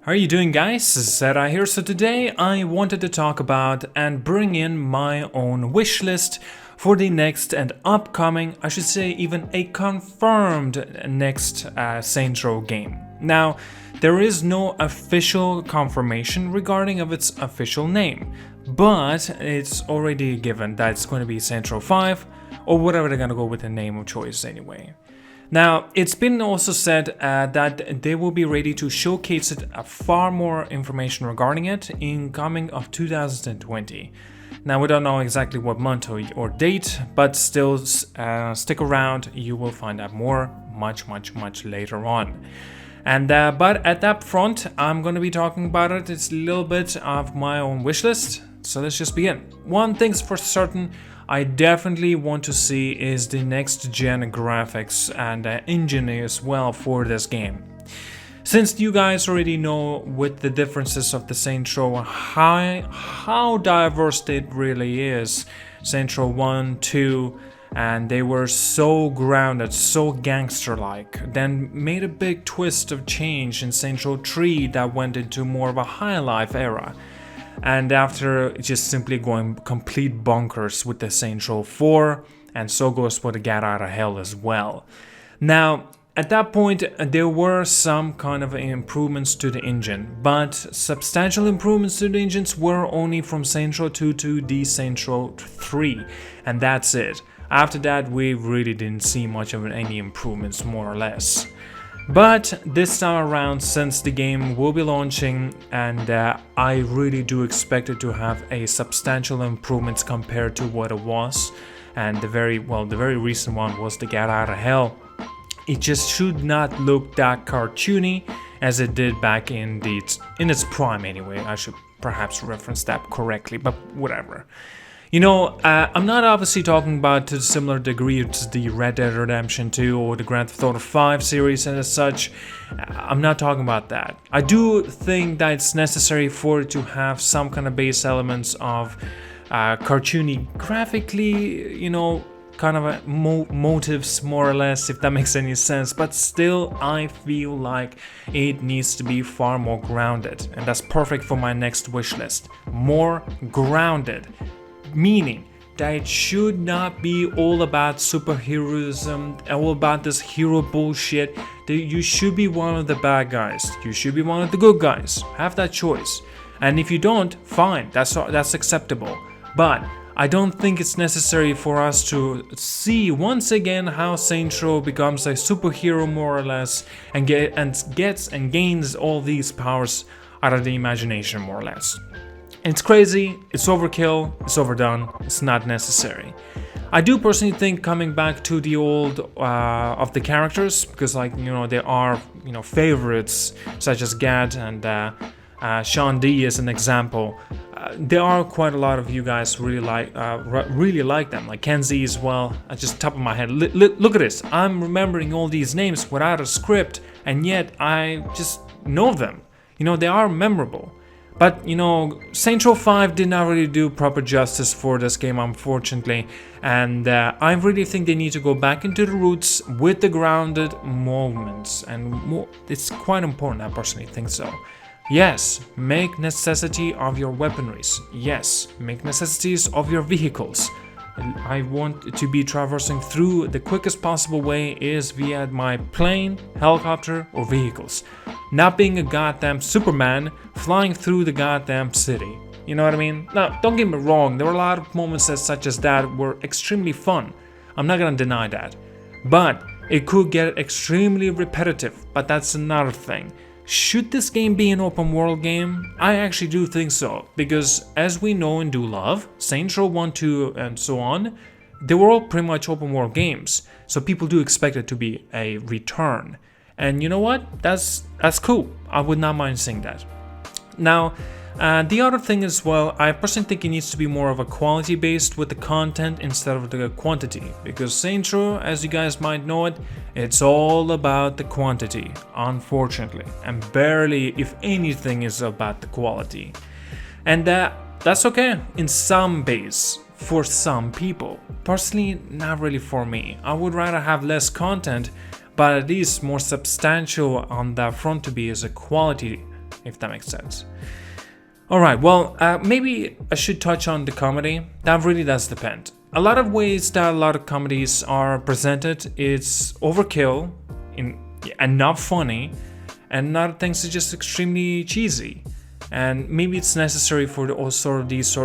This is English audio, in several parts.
How are you doing, guys? ZDEyE here. So today I wanted to talk about and bring in my own wish list for the next and upcoming, I should say even a confirmed next Saints Row game. Now, there is no official confirmation regarding of its official name, but it's already given that it's going to be Saints Row 5 or whatever they're going to go with the name of choice anyway. Now, it's been also said that they will be ready to showcase it far more information regarding it in coming of 2020. Now, we don't know exactly what month or date, but still stick around, you will find out more much later on. And but at that front, I'm going to be talking about it. It's a little bit of my own wish list, so let's just begin. One thing's for certain, I definitely want to see is the next gen graphics and engine as well for this game. Since you guys already know with the differences of the Saints Row, how diverse it really is, Saints Row 1, 2, and they were so grounded, so gangster-like, then made a big twist of change in Saints Row 3 that went into more of a high life era. And after just simply going complete bonkers with the Saints Row 4, and so goes for the Get Out of Hell as well. Now, at that point, there were some kind of improvements to the engine, but substantial improvements to the engines were only from Saints Row 2 to the Saints Row 3, and that's it. After that, we really didn't see much of any improvements, more or less. But this time around, since the game will be launching, and I really do expect it to have a substantial improvements compared to what it was, and the very recent one was the Get Out of Hell. It just should not look that cartoony as it did back in its prime anyway. I should perhaps reference that correctly, but whatever. You know, I'm not obviously talking about to a similar degree to the Red Dead Redemption 2 or the Grand Theft Auto 5 series and as such. I'm not talking about that. I do think that it's necessary for it to have some kind of base elements of cartoony graphically, you know, kind of motives more or less, if that makes any sense. But still, I feel like it needs to be far more grounded. And that's perfect for my next wish list. More grounded. Meaning that it should not be all about superheroism, all about this hero bullshit. You should be one of the bad guys. You should be one of the good guys. Have that choice. And if you don't, fine, that's acceptable. But I don't think it's necessary for us to see once again how Saints Row becomes a superhero more or less and gets and gains all these powers out of the imagination more or less. It's crazy, it's overkill, it's overdone, it's not necessary. I do personally think coming back to the old of the characters, because like, you know, there are, you know, favorites such as Gad and Sean D as an example. There are quite a lot of you guys really like them, like Kenzie as well. Just top of my head, look at this. I'm remembering all these names without a script, and yet I just know them. You know, they are memorable. But, you know, Saints Row 5 did not really do proper justice for this game, unfortunately. And I really think they need to go back into the roots with the grounded moments. And it's quite important, I personally think so. Yes, make necessity of your weaponries. Yes, make necessities of your vehicles. I want to be traversing through the quickest possible way is via my plane, helicopter, or vehicles. Not being a goddamn Superman flying through the goddamn city. You know what I mean? Now, don't get me wrong, there were a lot of moments such as that were extremely fun. I'm not gonna deny that. But it could get extremely repetitive, but that's another thing. Should this game be an open world game? I actually do think so, because as we know and do love, Saints Row 1, 2 and so on, they were all pretty much open world games, so people do expect it to be a return. And you know what? That's cool. I would not mind seeing that. Now, the other thing as well, I personally think it needs to be more of a quality based with the content instead of the quantity, because Saints Row, as you guys might know it, it's all about the quantity, unfortunately, and barely, if anything, is about the quality. And that's okay in some base for some people. Personally, not really for me. I would rather have less content, but at least more substantial on that front to be as a quality if that makes sense. Alright, well, maybe I should touch on the comedy. That really does depend. A lot of ways that a lot of comedies are presented, it's overkill and not funny, and other things are just extremely cheesy. And maybe it's necessary for all sort of these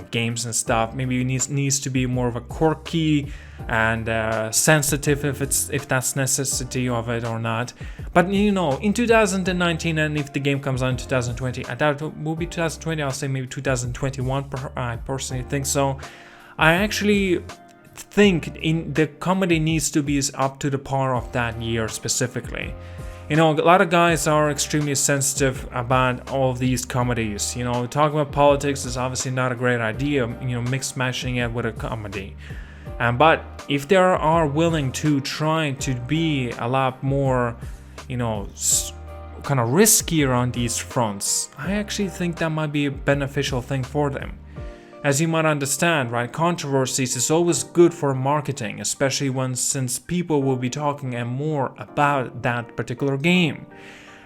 games and stuff. Maybe it needs to be more of a quirky and sensitive if that's necessity of it or not. But in 2019, and if the game comes out in 2020, I doubt it will be 2020. I'll say maybe 2021. I personally think so. I actually think the comedy needs to be up to the par of that year specifically. A lot of guys are extremely sensitive about all of these comedies. Talking about politics is obviously not a great idea, mix matching it with a comedy. But if they are willing to try to be a lot more, kind of riskier on these fronts, I actually think that might be a beneficial thing for them. As you might understand, right, controversies is always good for marketing, especially since people will be talking more about that particular game.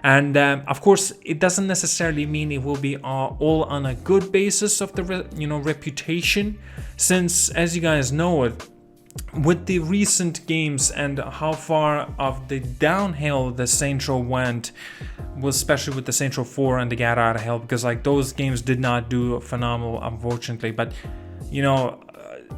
And of course, it doesn't necessarily mean it will be all on a good basis of the reputation, since as you guys know it, with the recent games and how far of the downhill the Saints Row went, was especially with the Saints Row 4 and the Get Out of Hell, because those games did not do phenomenal, unfortunately. But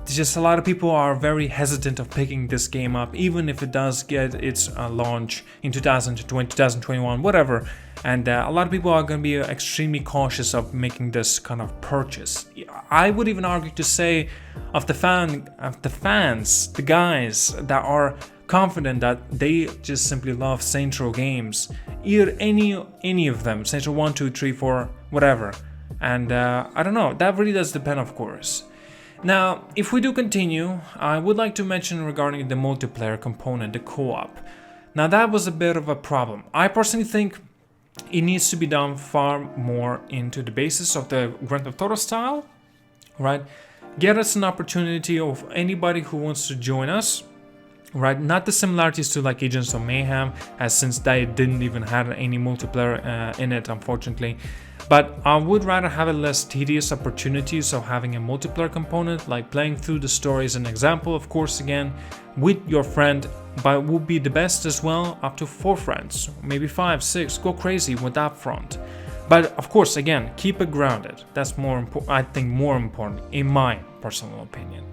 just a lot of people are very hesitant of picking this game up, even if it does get its launch in 2020, 2021, whatever. And a lot of people are going to be extremely cautious of making this kind of purchase. I would even argue to say of the fans, the guys that are confident that they just simply love Saints Row games, either any of them, Saints Row 1, 2, 3, 4, whatever. And I don't know, that really does depend, of course. Now, if we do continue, I would like to mention regarding the multiplayer component, the co-op. Now, that was a bit of a problem. I personally think it needs to be done far more into the basis of the Grand Theft Auto style, right? Get us an opportunity of anybody who wants to join us, right? Not the similarities to like Agents of Mayhem, as since they didn't even have any multiplayer in it, unfortunately. But I would rather have a less tedious opportunities of having a multiplayer component, like playing through the story as an example, of course, again, with your friend, but would be the best as well, up to 4 friends, maybe 5, 6, go crazy with that front. But of course, again, keep it grounded. That's more important, I think, more important in my personal opinion.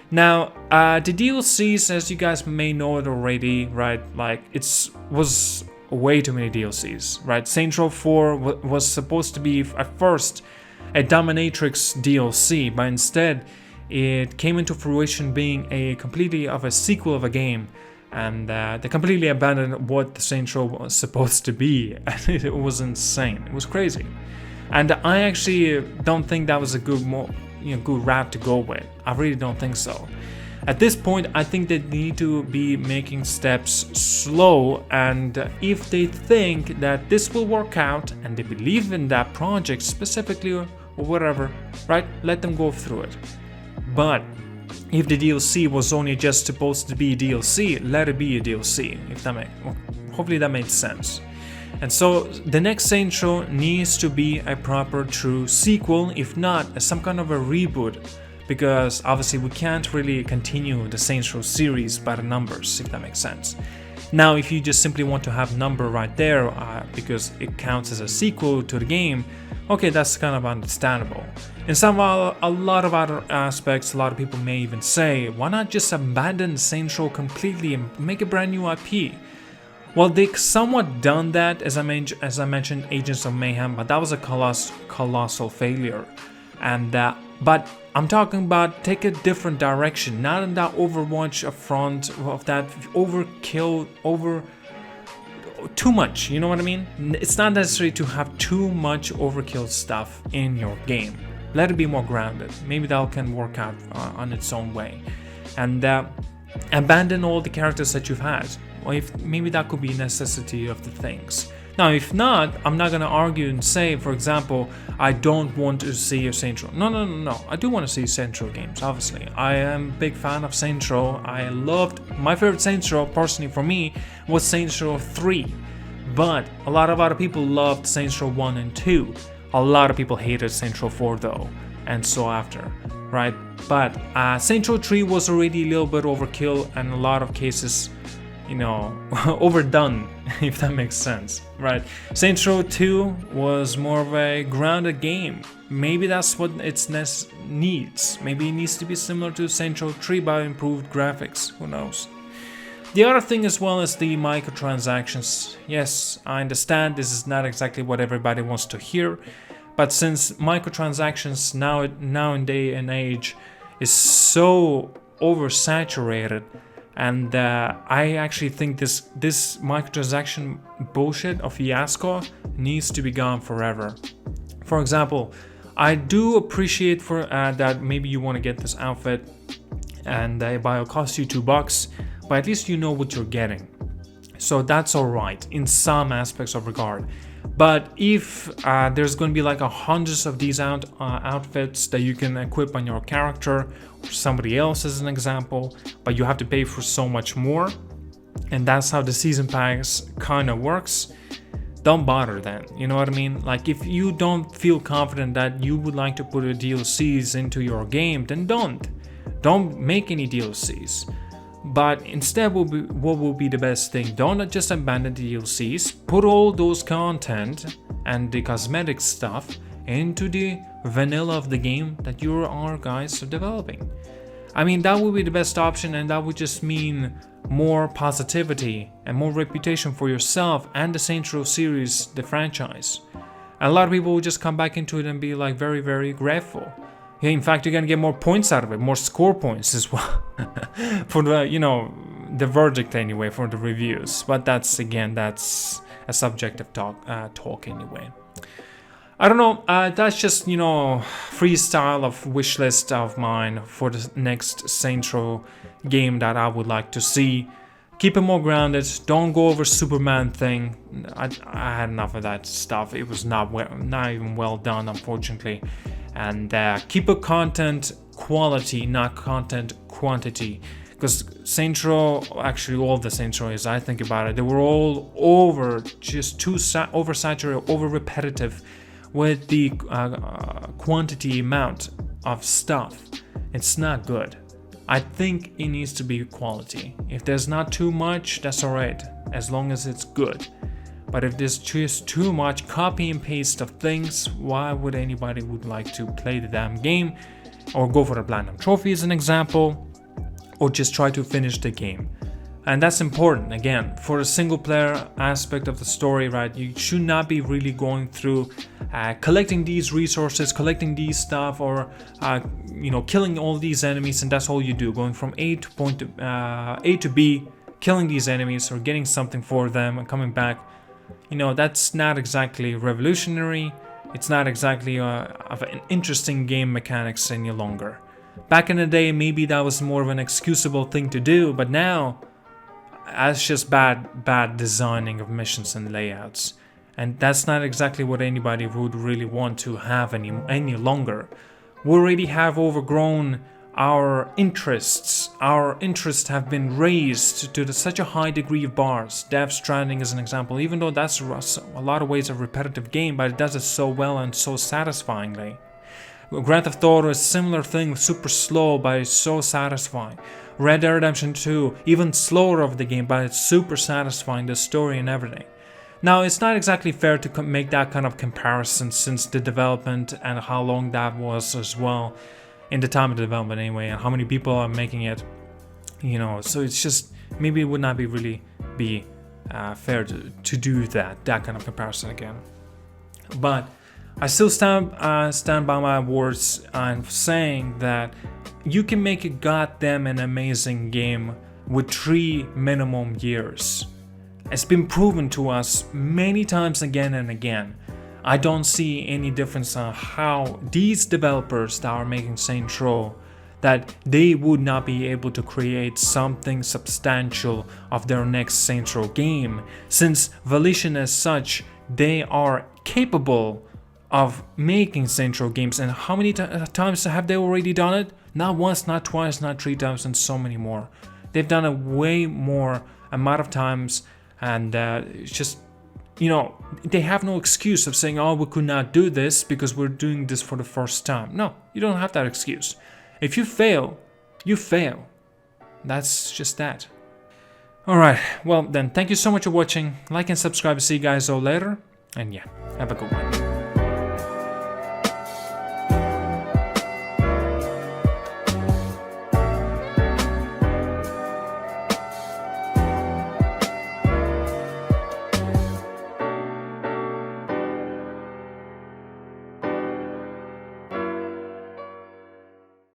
Now, the DLCs, as you guys may know it already, right, like was way too many DLCs, right? Saints Row 4 was supposed to be at first a Dominatrix DLC, but instead it came into fruition being completely of a sequel of a game, and they completely abandoned what the Saints Row was supposed to be, and it was insane. It was crazy, and I actually don't think that was a good route to go with. I really don't think so. At this point, I think they need to be making steps slow, and if they think that this will work out and they believe in that project specifically or whatever, right, let them go through it. But if the DLC was only just supposed to be a DLC, let it be a DLC, if that hopefully that made sense. And so the next Saints Row needs to be a proper true sequel, if not some kind of a reboot, because obviously we can't really continue the Saints Row series by the numbers, if that makes sense. Now, if you just simply want to have number right there because it counts as a sequel to the game, okay, that's kind of understandable. In a lot of other aspects, a lot of people may even say, why not just abandon Saints Row completely and make a brand new IP? Well, they somewhat done that, as I mentioned, Agents of Mayhem, but that was a colossal failure. And but I'm talking about take a different direction, not in that Overwatch front of that overkill, too much, you know what I mean? It's not necessary to have too much overkill stuff in your game. Let it be more grounded. Maybe that can work out on its own way. And abandon all the characters that you've had. Or if maybe that could be a necessity of the things. Now, if not, I'm not going to argue and say, for example, I don't want to see a Saints Row. No. I do want to see Saints Row games, obviously. I am a big fan of Saints Row. My favorite Saints Row, personally for me, was Saints Row 3. But a lot of other people loved Saints Row 1 and 2. A lot of people hated Saints Row 4 though, and so after, right? But Saints Row 3 was already a little bit overkill and a lot of cases, overdone, if that makes sense, right? Saints Row 2 was more of a grounded game. Maybe that's what it needs. Maybe it needs to be similar to Saints Row 3 by improved graphics, who knows? The other thing as well is the microtransactions. Yes, I understand this is not exactly what everybody wants to hear, but since microtransactions now in day and age is so oversaturated, and I actually think this microtransaction bullshit of fiasco needs to be gone forever. For example, I do appreciate that maybe you want to get this outfit and it'll cost you $2, but at least you know what you're getting. So that's alright in some aspects of regard. But if there's going to be like hundreds of these outfits that you can equip on your character or somebody else as an example, but you have to pay for so much more, and that's how the season pass kind of works, don't bother then, you know what I mean? Like if you don't feel confident that you would like to put a DLCs into your game, then don't make any DLCs. But instead, what will be the best thing? Don't just abandon the DLCs. Put all those content and the cosmetic stuff into the vanilla of the game that you guys are developing. I mean, that would be the best option, and that would just mean more positivity and more reputation for yourself and the Saints Row series, the franchise. And a lot of people will just come back into it and be like very, very grateful. Yeah, in fact, you're gonna get more points out of it, more score points as well, for the the verdict anyway, for the reviews. But that's a subjective talk anyway. I don't know. That's just freestyle of wishlist of mine for the next Saints Row game that I would like to see. Keep it more grounded. Don't go over Superman thing. I had enough of that stuff. It was not even well done, unfortunately. And keep a content quality, not content quantity. Because Saints Row, actually all the Saints Row, as I think about it, they were all just too oversaturated, over repetitive with the quantity amount of stuff. It's not good. I think it needs to be quality. If there's not too much, that's alright, as long as it's good. But if there's just too much copy and paste of things, why would anybody would like to play the damn game or go for the platinum trophy as an example, or just try to finish the game? And that's important, again, for the single player aspect of the story, right? You should not be really going through collecting these resources, collecting these stuff, or killing all these enemies, and that's all you do, going from A to B, killing these enemies or getting something for them and coming back. That's not exactly revolutionary. It's not exactly of an interesting game mechanics any longer. Back in the day, maybe that was more of an excusable thing to do, but now that's just bad designing of missions and layouts. And that's not exactly what anybody would really want to have any longer. We already have overgrown our interests. Our interests have been raised to such a high degree of bars. Death Stranding is an example, even though that's a lot of ways a repetitive game, but it does it so well and so satisfyingly. Grand Theft Auto is a similar thing, super slow, but it's so satisfying. Red Dead Redemption 2, even slower of the game, but it's super satisfying, the story and everything. Now, it's not exactly fair to make that kind of comparison since the development and how long that was as well, in the time of development anyway, and how many people are making it, so it's just, maybe it would not really be fair to do that kind of comparison again. But I still stand by my words and saying that you can make a goddamn an amazing game with 3 minimum years. It's been proven to us many times again and again. I don't see any difference on how these developers that are making Saints Row, that they would not be able to create something substantial of their next Saints Row game, since Volition as such, they are capable of making Saints Row games. And how many times have they already done it? Not once, not twice, not 3 times, and so many more. They've done a way more amount of times, and it's just you know, they have no excuse of saying, oh, we could not do this because we're doing this for the first time. No, you don't have that excuse. If you fail, you fail. That's just that. Alright, well then, thank you so much for watching. Like and subscribe. See you guys all later. And yeah, have a good one.